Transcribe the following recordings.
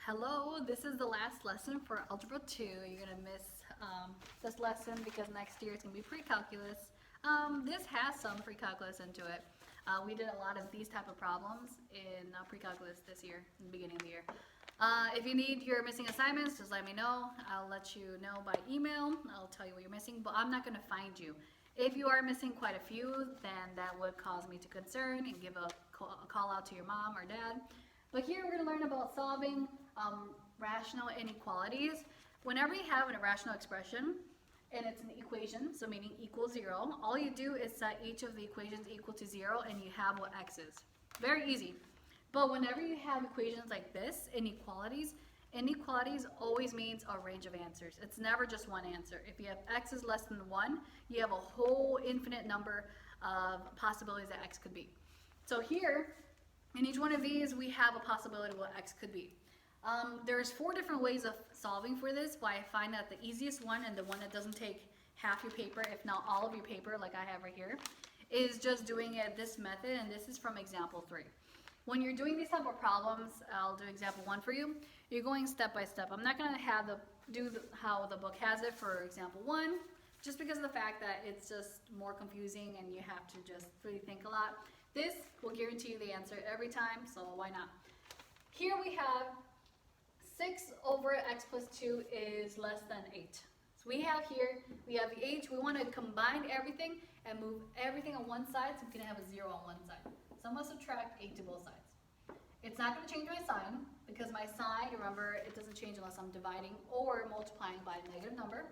Hello, this is the last lesson for Algebra 2. You're going to miss this lesson because next year it's going to be pre-calculus. This has some pre-calculus into it. We did a lot of these type of problems in pre-calculus this year, in the beginning of the year. If you need your missing assignments, just let me know. I'll let you know by email. I'll tell you what you're missing, but I'm not going to find you. If you are missing quite a few, then that would cause me to concern and give a call out to your mom or dad. But here we're going to learn about solving rational inequalities. Whenever you have a rational expression and it's an equation, so meaning equals 0, all you do is set each of the equations equal to 0 and you have what x is. Very easy. But whenever you have equations like this, inequalities always means a range of answers. It's never just one answer. If you have x is less than 1, you have a whole infinite number of possibilities that x could be. So here, in each one of these, we have a possibility of what x could be. There's 4 different ways of solving for this, but I find that the easiest one and the one that doesn't take half your paper, if not all of your paper, like I have right here, is just doing it this method, and this is from example 3. When you're doing these type of problems, I'll do example 1 for you. You're going step by step. I'm not going to have how the book has it for example 1, just because of the fact that it's just more confusing and you have to just really think a lot. This will guarantee you the answer every time, so why not? Here we have 6 over x plus 2 is less than 8. So we have here, we have the h. We want to combine everything and move everything on one side, so we can have a 0 on one side. So I'm going to subtract 8 to both sides. It's not going to change my sign, because my sign, remember, it doesn't change unless I'm dividing or multiplying by a negative number.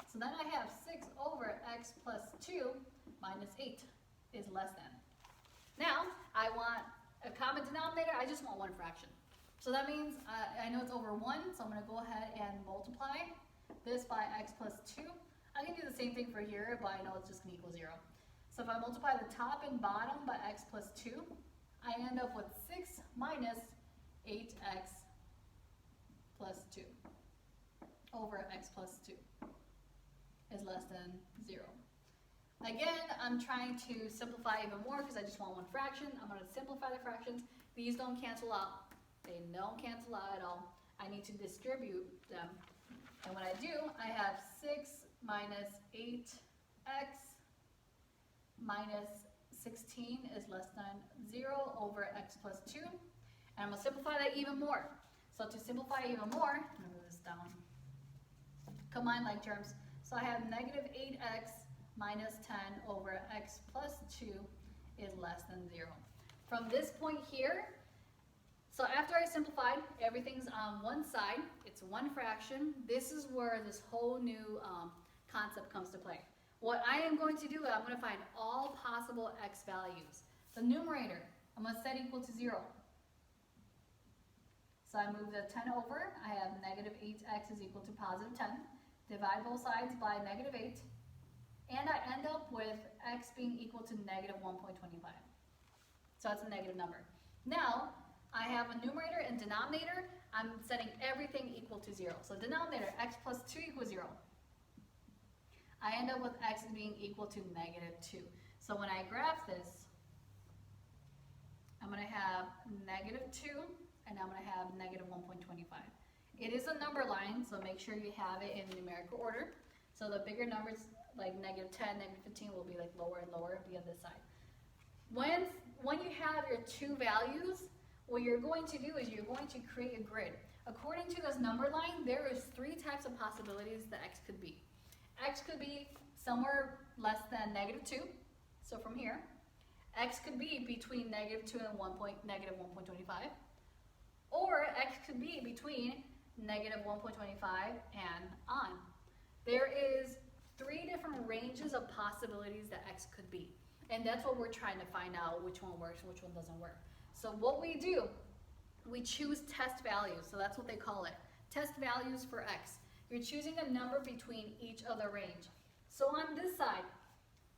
So then I have 6 over x plus 2 minus 8 is less than. Now, I want a common denominator. I just want one fraction. So that means I know it's over 1, so I'm going to go ahead and multiply this by x plus 2. I can do the same thing for here, but I know it's just going to equal 0. So if I multiply the top and bottom by x plus 2, I end up with 6 minus 8x plus 2 over x plus 2 is less than 0. Again, I'm trying to simplify even more because I just want one fraction. I'm going to simplify the fractions. These don't cancel out. They don't cancel out at all. I need to distribute them. And when I do, I have 6 minus 8x minus 16 is less than 0 over x plus 2. And I'm going to simplify that even more. So to simplify even more, I'm going to move this down. Combine like terms. So I have negative 8x minus 10 over x plus 2 is less than 0. From this point here, so after I simplified, everything's on one side, it's one fraction. This is where this whole new concept comes to play. What I am going to do is I'm going to find all possible x values. The numerator, I'm going to set equal to 0. So I move the 10 over, I have negative 8x is equal to positive 10. Divide both sides by negative 8. And I end up with x being equal to negative 1.25. So that's a negative number. Now, I have a numerator and denominator. I'm setting everything equal to 0. So denominator, x plus 2 equals 0. I end up with x being equal to negative 2. So when I graph this, I'm going to have negative 2, and I'm going to have negative 1.25. It is a number line, so make sure you have it in numerical order. So the bigger numbers, like negative 10, negative 15, will be like lower and lower, be on this side. When you have your two values, what you're going to do is you're going to create a grid. According to this number line, there is 3 types of possibilities that x could be. X could be somewhere less than negative 2, so from here. X could be between negative 2 and negative 1.25. Or x could be between negative 1.25 and on. There is 3 different ranges of possibilities that x could be. And that's what we're trying to find out, which one works and which one doesn't work. So what we do, we choose test values. So that's what they call it. Test values for x. You're choosing a number between each of the range. So on this side,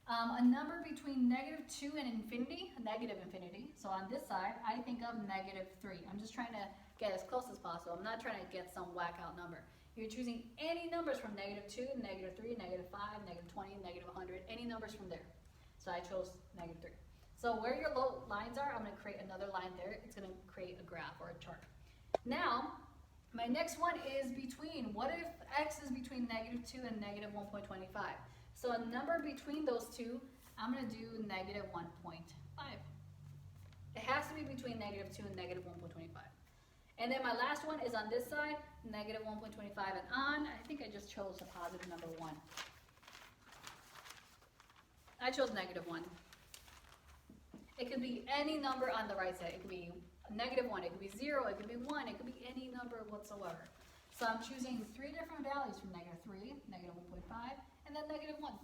a number between negative 2 and infinity, negative infinity. So on this side, I think of negative 3. I'm just trying to get as close as possible. I'm not trying to get some whack out number. You're choosing any numbers from negative 2, negative 3, negative 5, negative 20, negative 100, any numbers from there. So I chose negative 3. So where your lines are, I'm going to create another line there. It's going to create a graph or a chart. Now, My next one is between. What if x is between -2 and -1.25? So a number between those two, I'm going to do -1.5. It has to be between -2 and -1.25. And then my last one is on this side, -1.25 and on. I think I just chose a positive number 1. I chose -1. It could be any number on the right side. It could be -1, it could be 0, it could be 1, it could be any number whatsoever. So I'm choosing 3 different values from -3, -1.5, and then -1.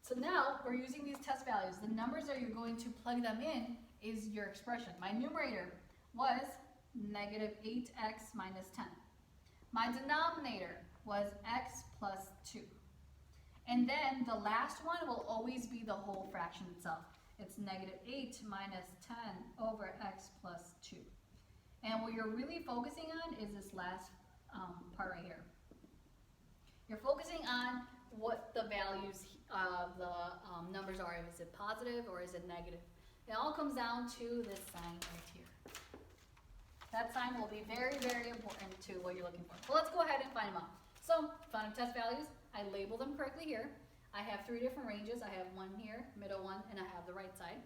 So now we're using these test values. The numbers that you're going to plug them in is your expression. My numerator was -8x minus 10. My denominator was x plus 2. And then the last one will always be the whole fraction itself. It's -8 minus 10 over x plus 2. And what you're really focusing on is this last part right here. You're focusing on what the values of the numbers are. Is it positive or is it negative? It all comes down to this sign right here. That sign will be very, very important to what you're looking for. Well, let's go ahead and find them out. So, found test values. I label them correctly here. I have 3 different ranges. I have one here, middle one, and I have the right side.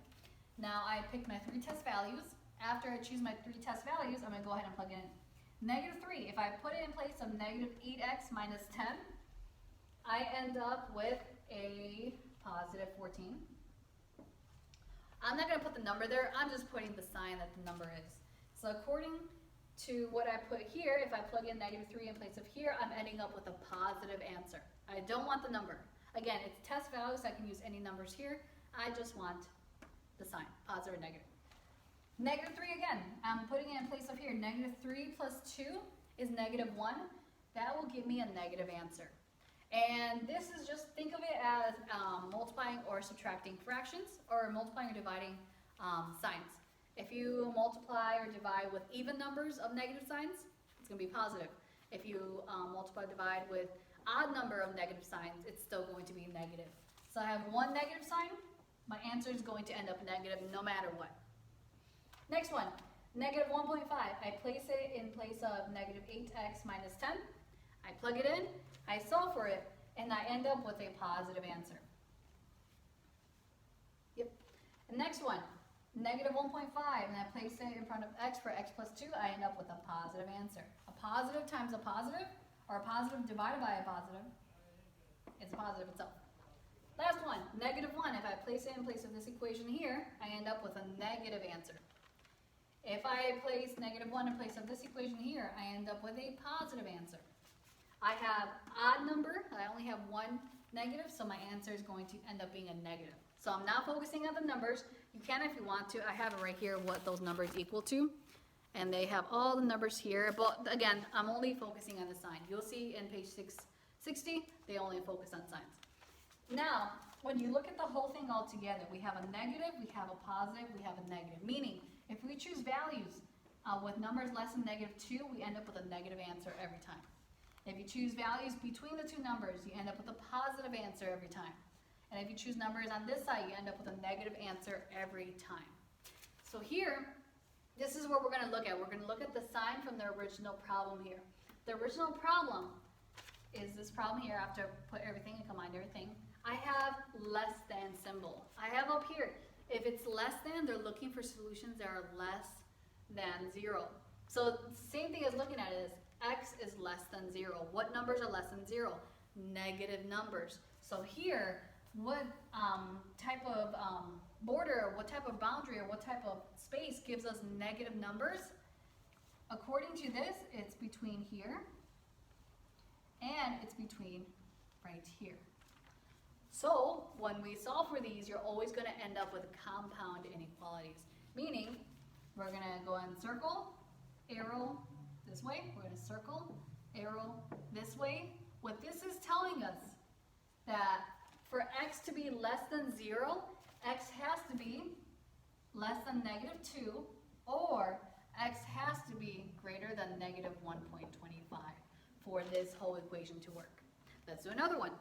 Now I pick my 3 test values. After I choose my 3 test values, I'm going to go ahead and plug it in. -3, if I put it in place of -8x minus 10, I end up with a positive 14. I'm not going to put the number there. I'm just putting the sign that the number is. So according to what I put here, if I plug in -3 in place of here, I'm ending up with a positive answer. I don't want the number. Again, it's test values, so I can use any numbers here. I just want the sign, positive or negative. -3 again, I'm putting it in place of here. -3 plus 2 is -1. That will give me a negative answer. And this is just, think of it as multiplying or subtracting fractions, or multiplying or dividing signs. If you multiply or divide with even numbers of negative signs, it's going to be positive. If you multiply or divide with odd number of negative signs, it's still going to be negative. So I have one negative sign, my answer is going to end up negative no matter what. Next one, -1.5. I place it in place of -8x minus 10. I plug it in, I solve for it, and I end up with a positive answer. Yep. The next one, -1.5, and I place it in front of x for x plus 2, I end up with a positive answer. A positive times a positive, or a positive divided by a positive, it's a positive itself. Last one, -1. If I place it in place of this equation here, I end up with a negative answer. If I place -1 in place of this equation here, I end up with a positive answer. I have odd number, I only have one negative, so my answer is going to end up being a negative. So I'm not focusing on the numbers. You can if you want to. I have it right here what those numbers equal to. And they have all the numbers here. But again, I'm only focusing on the sign. You'll see in page 660, they only focus on signs. Now, when you look at the whole thing all together, we have a negative, we have a positive, we have a negative. Meaning, if we choose values with numbers less than -2, we end up with a negative answer every time. If you choose values between the two numbers, you end up with a positive answer every time. And if you choose numbers on this side, you end up with a negative answer every time. So here, this is what we're going to look at. We're going to look at the sign from the original problem here. The original problem is this problem here. After I put everything and combine everything, I have less than symbol. I have up here, if it's less than, they're looking for solutions that are less than 0. So the same thing as looking at it is x is less than 0. What numbers are less than 0? Negative numbers. So here, what type of border, or what type of boundary, or what type of space gives us negative numbers? According to this, it's between here and it's between right here. So when we solve for these, you're always going to end up with compound inequalities. Meaning, we're going to go and circle, arrow this way. We're going to circle, arrow this way. What this is telling us that for x to be less than 0, x has to be less than -2, or x has to be greater than -1.25 for this whole equation to work. Let's do another one.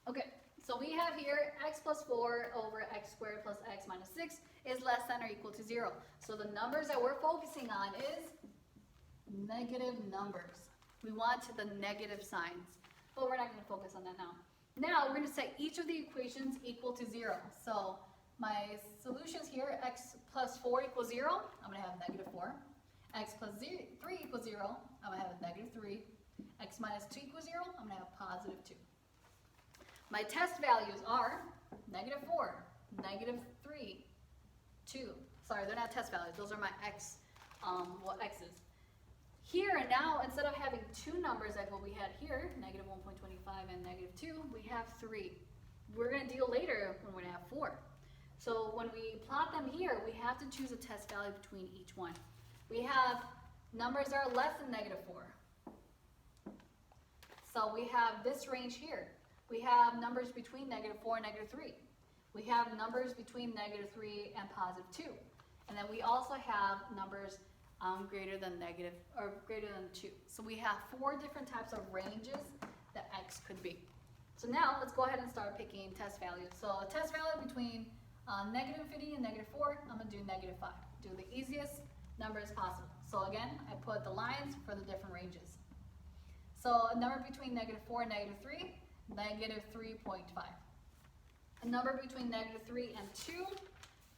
Okay, so we have here x plus 4 over x squared plus x minus 6 is less than or equal to 0. So the numbers that we're focusing on is negative numbers. We want the negative signs, but we're not going to focus on that now. Now we're going to set each of the equations equal to 0. So my solutions here, x plus 4 equals 0, I'm going to have negative 4. X plus 3 equals 0, I'm going to have a negative 3. X minus 2 equals 0, I'm going to have positive 2. My test values are negative 4, negative 3, 2. Sorry, they're not test values. Those are my x's. Here and now, instead of having two numbers like what we had here, negative 1.25 and negative 2, we have 3. We're going to deal later when we're going to have 4. So when we plot them here, we have to choose a test value between each one. We have numbers that are less than negative 4. So we have this range here. We have numbers between negative 4 and negative 3. We have numbers between negative 3 and positive 2. And then we also have numbers greater than 2. So we have 4 different types of ranges that x could be. So now let's go ahead and start picking test values. So a test value between negative infinity and negative 4, I'm going to do negative 5. Do the easiest numbers possible. So again, I put the lines for the different ranges. So a number between negative 4 and negative 3, negative 3.5. A number between negative 3 and 2,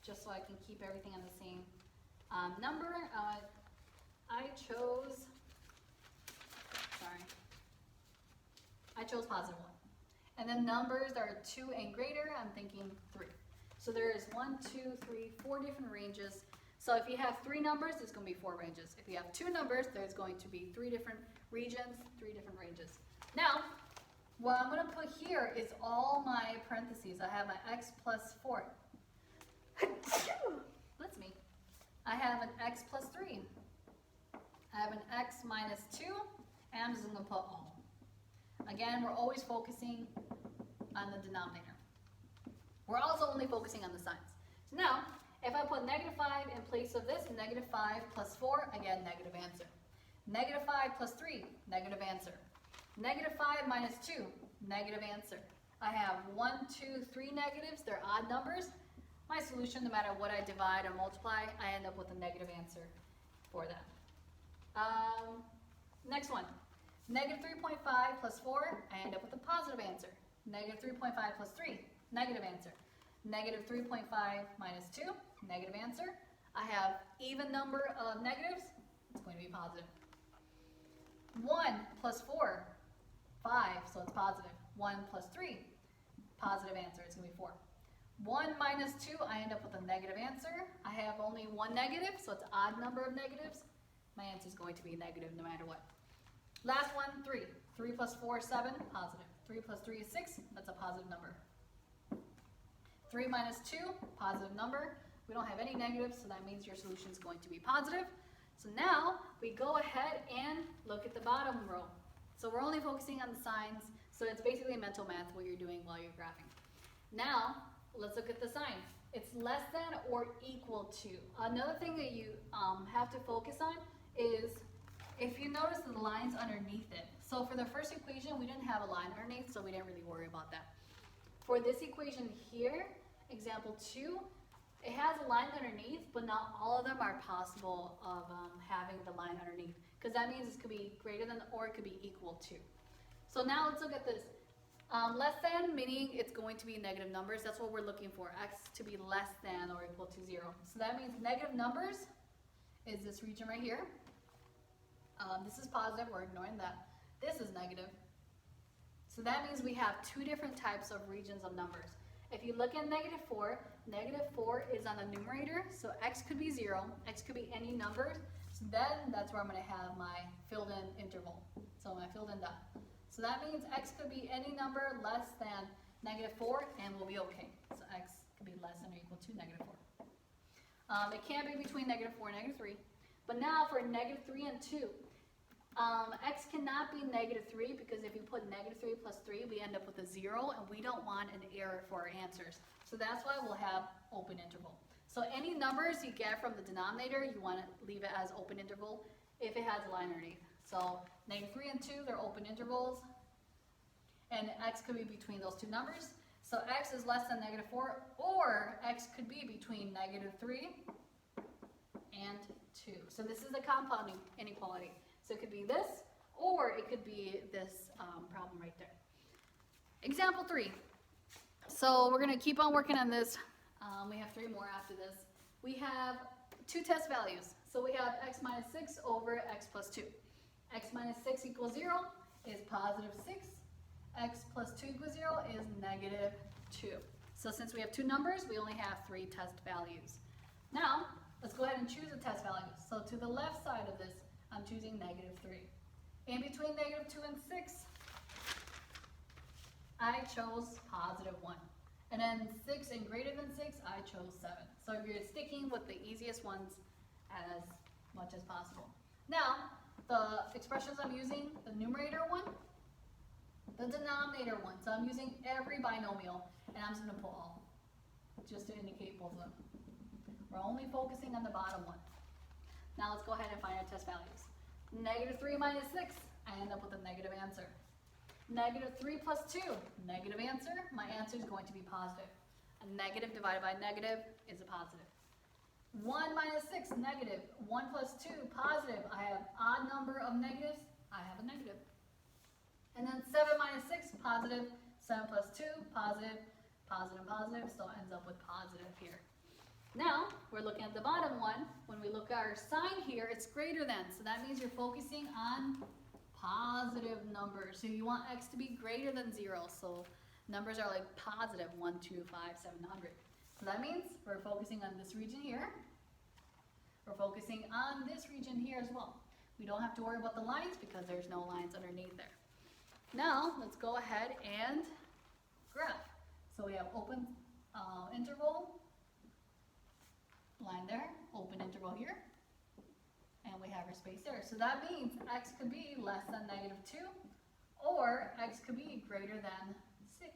just so I can keep everything on the same number, I chose positive 1. And then numbers that are 2 and greater, I'm thinking 3. So there is 1, 2, 3, 4 different ranges. So if you have 3 numbers, there's going to be 4 ranges. If you have 2 numbers, there's going to be 3 different regions, 3 different ranges. Now, what I'm going to put here is all my parentheses. I have my x plus 4. That's me. I have an x plus 3. I have an x minus 2, and I'm just going to put all. Again, we're always focusing on the denominator. We're also only focusing on the signs. So now, if I put negative 5 in place of this, negative 5 plus 4, again, negative answer. Negative 5 plus 3, negative answer. Negative 5 minus 2, negative answer. I have 1, 2, 3 negatives. They're odd numbers. My solution, no matter what I divide or multiply, I end up with a negative answer for that. Next one. Negative 3.5 plus 4, I end up with a positive answer. Negative 3.5 plus 3, negative answer. Negative 3.5 minus 2, negative answer. I have even number of negatives, it's going to be positive. 1 plus 4, 5, so it's positive. 1 plus 3, positive answer, it's going to be 4. 1 minus 2, I end up with a negative answer. I have only one negative, so it's an odd number of negatives. My answer is going to be negative no matter what. Last one, 3. 3 plus 4 is 7, positive. 3 plus 3 is 6, that's a positive number. 3 minus 2, positive number. We don't have any negatives, so that means your solution is going to be positive. So now we go ahead and look at the bottom row. So we're only focusing on the signs, so it's basically mental math what you're doing while you're graphing. Now, let's look at the sign. It's less than or equal to. Another thing that you have to focus on is if you notice the lines underneath it. So for the first equation, we didn't have a line underneath, so we didn't really worry about that. For this equation here, example 2, it has a line underneath, but not all of them are possible of having the line underneath, because that means it could be greater than or it could be equal to. So now let's look at this. Less than, meaning it's going to be negative numbers. That's what we're looking for, x to be less than or equal to 0. So that means negative numbers is this region right here. This is positive, we're ignoring that. This is negative. So that means we have 2 different types of regions of numbers. If you look at negative 4 is on the numerator, so x could be 0, x could be any number. So then that's where I'm going to have my filled in interval. So my filled in dot. So that means x could be any number less than negative 4 and we'll be okay. So x could be less than or equal to negative 4. It can be between negative 4 and negative 3. But now for negative 3 and 2, x cannot be negative 3 because if you put negative 3 plus 3, we end up with a 0 and we don't want an error for our answers. So that's why we'll have open interval. So any numbers you get from the denominator, you want to leave it as open interval if it has a line underneath. So negative 3 and 2, they're open intervals. And x could be between those 2 numbers. So x is less than negative 4, or x could be between negative 3 and 2. So this is a compounding inequality. So it could be this, or it could be this problem right there. Example 3. So we're going to keep on working on this. We have 3 more after this. We have 2 test values. So we have x minus 6 over x plus 2. X minus 6 equals 0 is positive 6. X plus 2 equals 0 is negative 2. So since we have 2 numbers, we only have 3 test values. Now, let's go ahead and choose a test value. So to the left side of this, I'm choosing negative 3. In between negative 2 and 6, I chose positive 1. And then 6 and greater than 6, I chose 7. So you're sticking with the easiest ones as much as possible. Now, the expressions I'm using, the numerator one, the denominator one. So I'm using every binomial, and I'm just going to put all, just to indicate both of them. We're only focusing on the bottom one. Now let's go ahead and find our test values. Negative 3 minus 6, I end up with a negative answer. Negative 3 plus 2, negative answer. My answer is going to be positive. A negative divided by negative is a positive. 1 minus 6, negative. 1 plus 2, positive. I have odd number of negatives, I have a negative. And then 7 minus 6, positive. 7 plus 2, positive. Positive, positive, so it ends up with positive here. Now, we're looking at the bottom one. When we look at our sign here, it's greater than. So that means you're focusing on positive numbers. So you want x to be greater than 0. So numbers are like positive 1, 2, 5, 700. So that means we're focusing on this region here. We're focusing on this region here as well. We don't have to worry about the lines because there's no lines underneath there. Now, let's go ahead and graph. So we have open interval, line there, open interval here, and we have our space there. So that means x could be less than negative 2, or x could be greater than 6.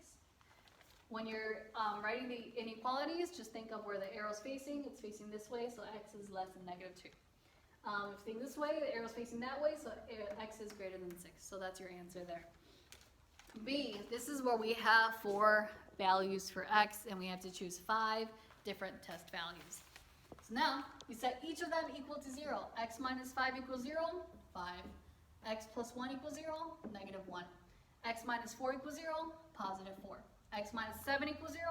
When you're writing the inequalities, just think of where the arrow's facing. It's facing this way, so x is less than negative 2. If you think this way, the arrow's facing that way, so x is greater than 6. So that's your answer there. B, this is where we have 4 values for x, and we have to choose 5 different test values. So now, we set each of them equal to 0. X minus 5 equals 0, 5. X plus 1 equals 0, negative 1. X minus 4 equals 0, positive 4. X minus 7 equals 0,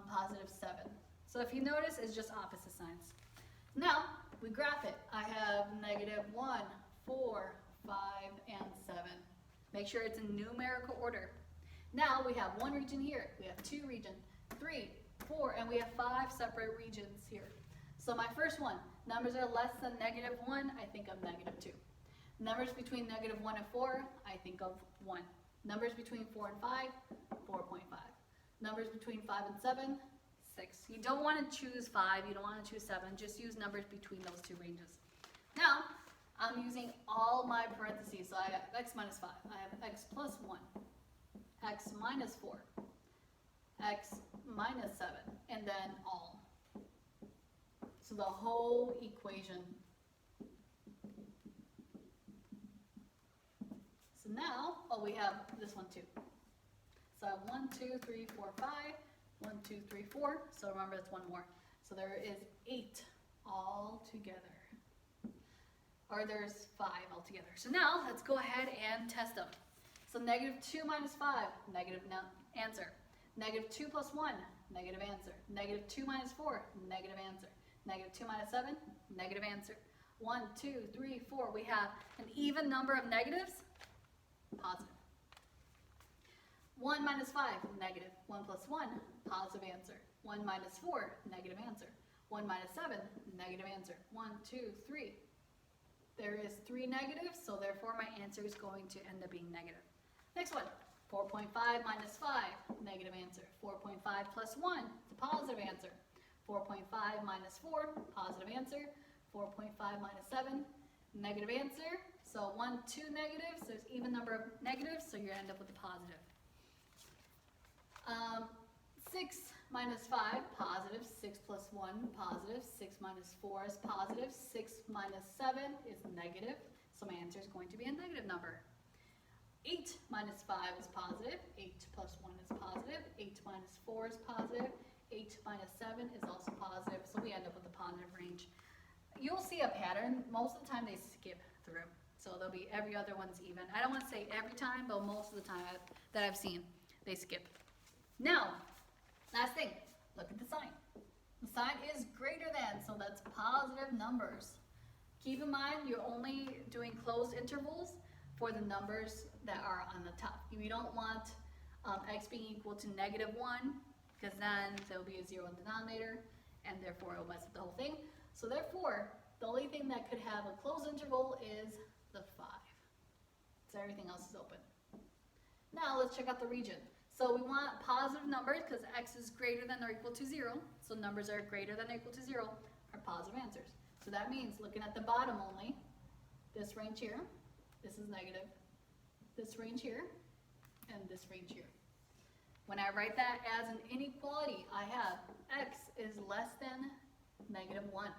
positive 7. So if you notice, it's just opposite signs. Now, we graph it. I have negative 1, 4, 5, and 7. Make sure it's in numerical order. Now, we have 1 region here. We have 2 regions, 3, 4, and we have 5 separate regions here. So my first one, numbers are less than negative 1, I think of negative 2. Numbers between negative 1 and 4, I think of 1. Numbers between 4 and 5, 4.5. Numbers between 5 and 7, 6. You don't want to choose 5, you don't want to choose 7, just use numbers between those 2 ranges. Now, I'm using all my parentheses, so I have x minus 5, I have x plus 1, x minus 4, x minus 7, and then all. So the whole equation. So now, oh, we have this one too. So I have 1, 2, 3, 4, 5, 1, 2, 3, 4. So remember, it's 1 more. So there is 8 all together. Or there's 5 altogether. So now, let's go ahead and test them. So negative 2 minus 5, negative answer. Negative 2 plus 1, negative answer. Negative 2 minus 4, negative answer. Negative 2 minus 7, negative answer. 1, 2, 3, 4. We have an even number of negatives, positive. 1 minus 5, negative. 1 plus 1, positive answer. 1 minus 4, negative answer. 1 minus 7, negative answer. 1, 2, 3. There is 3 negatives, so therefore my answer is going to end up being negative. Next one, 4.5 minus 5, negative answer. 4.5 plus 1, it's a positive answer. 4.5 minus 4, positive answer. 4.5 minus 7, negative answer. So 1, 2 negatives, there's even number of negatives, so you're going to end up with a positive. 6 minus 5, positive. 6 plus 1, positive. 6 minus 4 is positive. 6 minus 7 is negative, so my answer is going to be a negative number. 8 minus 5 is positive. 8 plus 1 is positive. 8 minus 4 is positive. 8 minus 7 is also positive, so we end up with a positive range. you'll see a pattern. Most of the time they skip through. So there'll be every other one's even. I don't want to say every time, but most of the time that I've seen, they skip. Now, last thing, look at the sign. The sign is greater than, so that's positive numbers. Keep in mind, you're only doing closed intervals for the numbers that are on the top. You don't want x being equal to -1, because then there will be a 0 in the denominator, and therefore it will mess up the whole thing. So therefore, the only thing that could have a closed interval is the 5. So everything else is open. Now let's check out the region. So we want positive numbers because x is greater than or equal to 0. So numbers that are greater than or equal to 0 are positive answers. So that means looking at the bottom only, this range here, this is negative, this range here, and this range here. When I write that as an inequality, I have x is less than -1.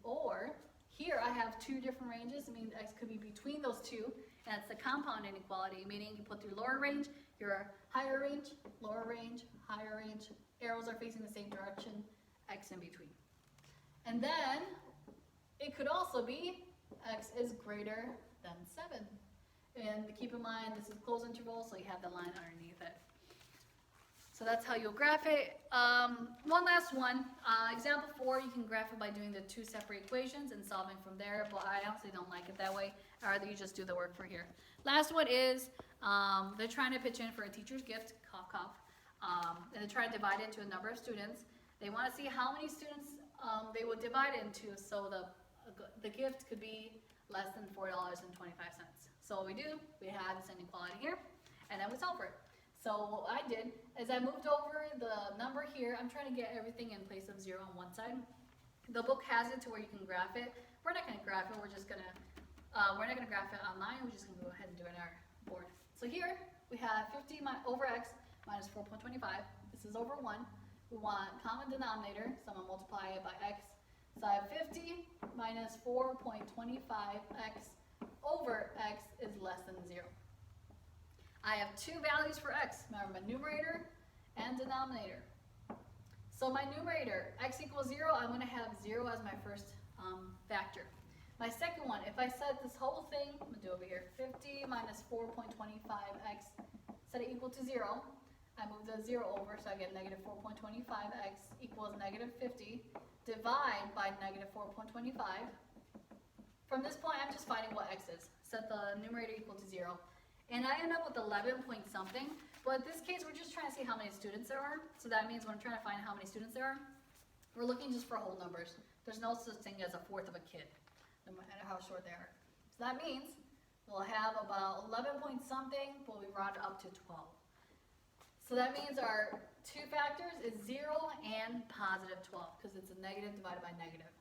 Or here I have two different ranges. It means x could be between those two, and it's the compound inequality, meaning you put your lower range, your higher range, lower range, higher range. Arrows are facing the same direction, x in between. And then it could also be x is greater than 7. And keep in mind, this is closed interval, so you have the line underneath it. So that's how you'll graph it. One last one. Example 4, you can graph it by doing the two separate equations and solving from there, but I honestly don't like it that way. I'd rather you just do the work for here. Last one is, they're trying to pitch in for a teacher's gift, cough, cough. And they're trying to divide it into a number of students. They want to see how many students they will divide it into, so the gift could be less than $4.25. So what we do, we have this inequality here, and then we solve for it. So what I did is I moved over the number here. I'm trying to get everything in place of 0 on one side. The book has it to where you can graph it. We're not going to graph it. We're not going to graph it online. We're just going to go ahead and do it on our board. So here we have 50 over x minus 4.25. This is over 1. We want common denominator, so I'm going to multiply it by x. So I have 50 minus 4.25x over x is less than 0. I have two values for x. Remember, my numerator and denominator. So my numerator, x equals 0, I'm going to have 0 as my first factor. My second one, if I set this whole thing, I'm going to do over here, 50 minus 4.25x, set it equal to 0. I move the 0 over, so I get negative 4.25x equals negative 50. Divide by negative 4.25. From this point, I'm just finding what x is. Set the numerator equal to 0. And I end up with 11 point something. But in this case, we're just trying to see how many students there are. So that means when I'm trying to find how many students there are, we're looking just for whole numbers. There's no such thing as a fourth of a kid, no matter how short they are. So that means we'll have about 11 point something, but we round up to 12. So that means our two factors is 0 and positive 12, because it's a negative divided by negative.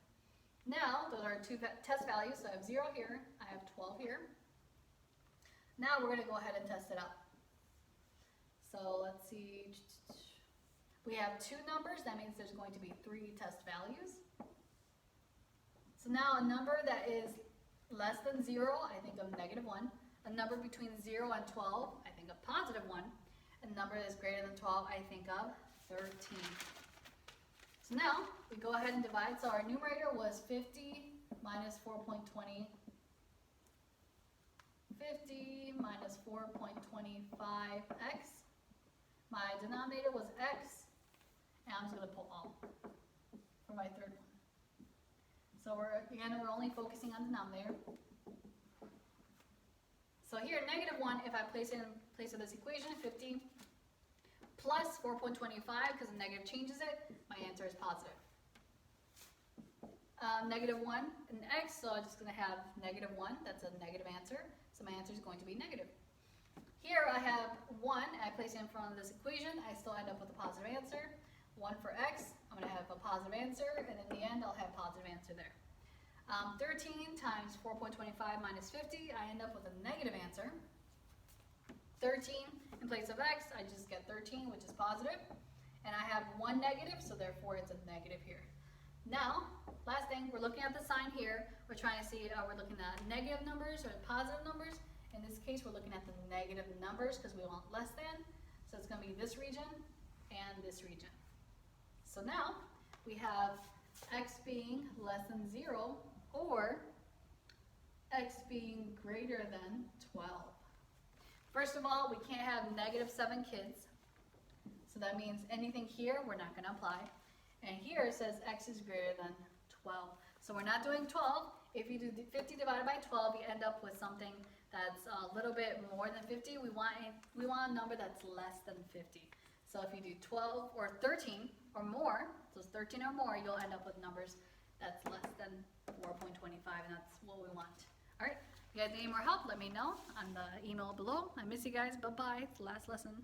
Now, those are our two test values. So I have 0 here, I have 12 here. Now we're going to go ahead and test it out. So let's see. We have two numbers. That means there's going to be 3 test values. So now a number that is less than 0, I think of negative 1. A number between 0 and 12, I think of positive 1. A number that is greater than 12, I think of 13. So now we go ahead and divide. So our numerator was 50 minus 4.20. 50 minus 4.25x. My denominator was x, and I'm just going to put all for my third one. So we're only focusing on denominator. So here, negative 1, if I place it in place of this equation, 50 plus 4.25, because the negative changes it, my answer is positive. Negative 1 and x, so I'm just going to have negative 1, that's a negative answer. So my answer is going to be negative. Here I have 1, I place it in front of this equation, I still end up with a positive answer. 1 for x, I'm going to have a positive answer, and in the end I'll have a positive answer there. 13 times 4.25 minus 50, I end up with a negative answer. 13 in place of x, I just get 13, which is positive. And I have 1 negative, so therefore it's a negative here. Now, last thing, we're looking at the sign here. We're trying to see, we're looking at negative numbers or positive numbers. In this case, we're looking at the negative numbers because we want less than. So it's going to be this region and this region. So now we have x being less than 0 or x being greater than 12. First of all, we can't have -7 kids. So that means anything here, we're not going to apply. And here it says x is greater than 12. So we're not doing 12. If you do 50 divided by 12, you end up with something that's a little bit more than 50. We want a number that's less than 50. So if you do 12 or 13 or more, so it's 13 or more, you'll end up with numbers that's less than 4.25, and that's what we want. All right, if you guys need any more help, let me know on the email below. I miss you guys. Bye-bye. It's the last lesson.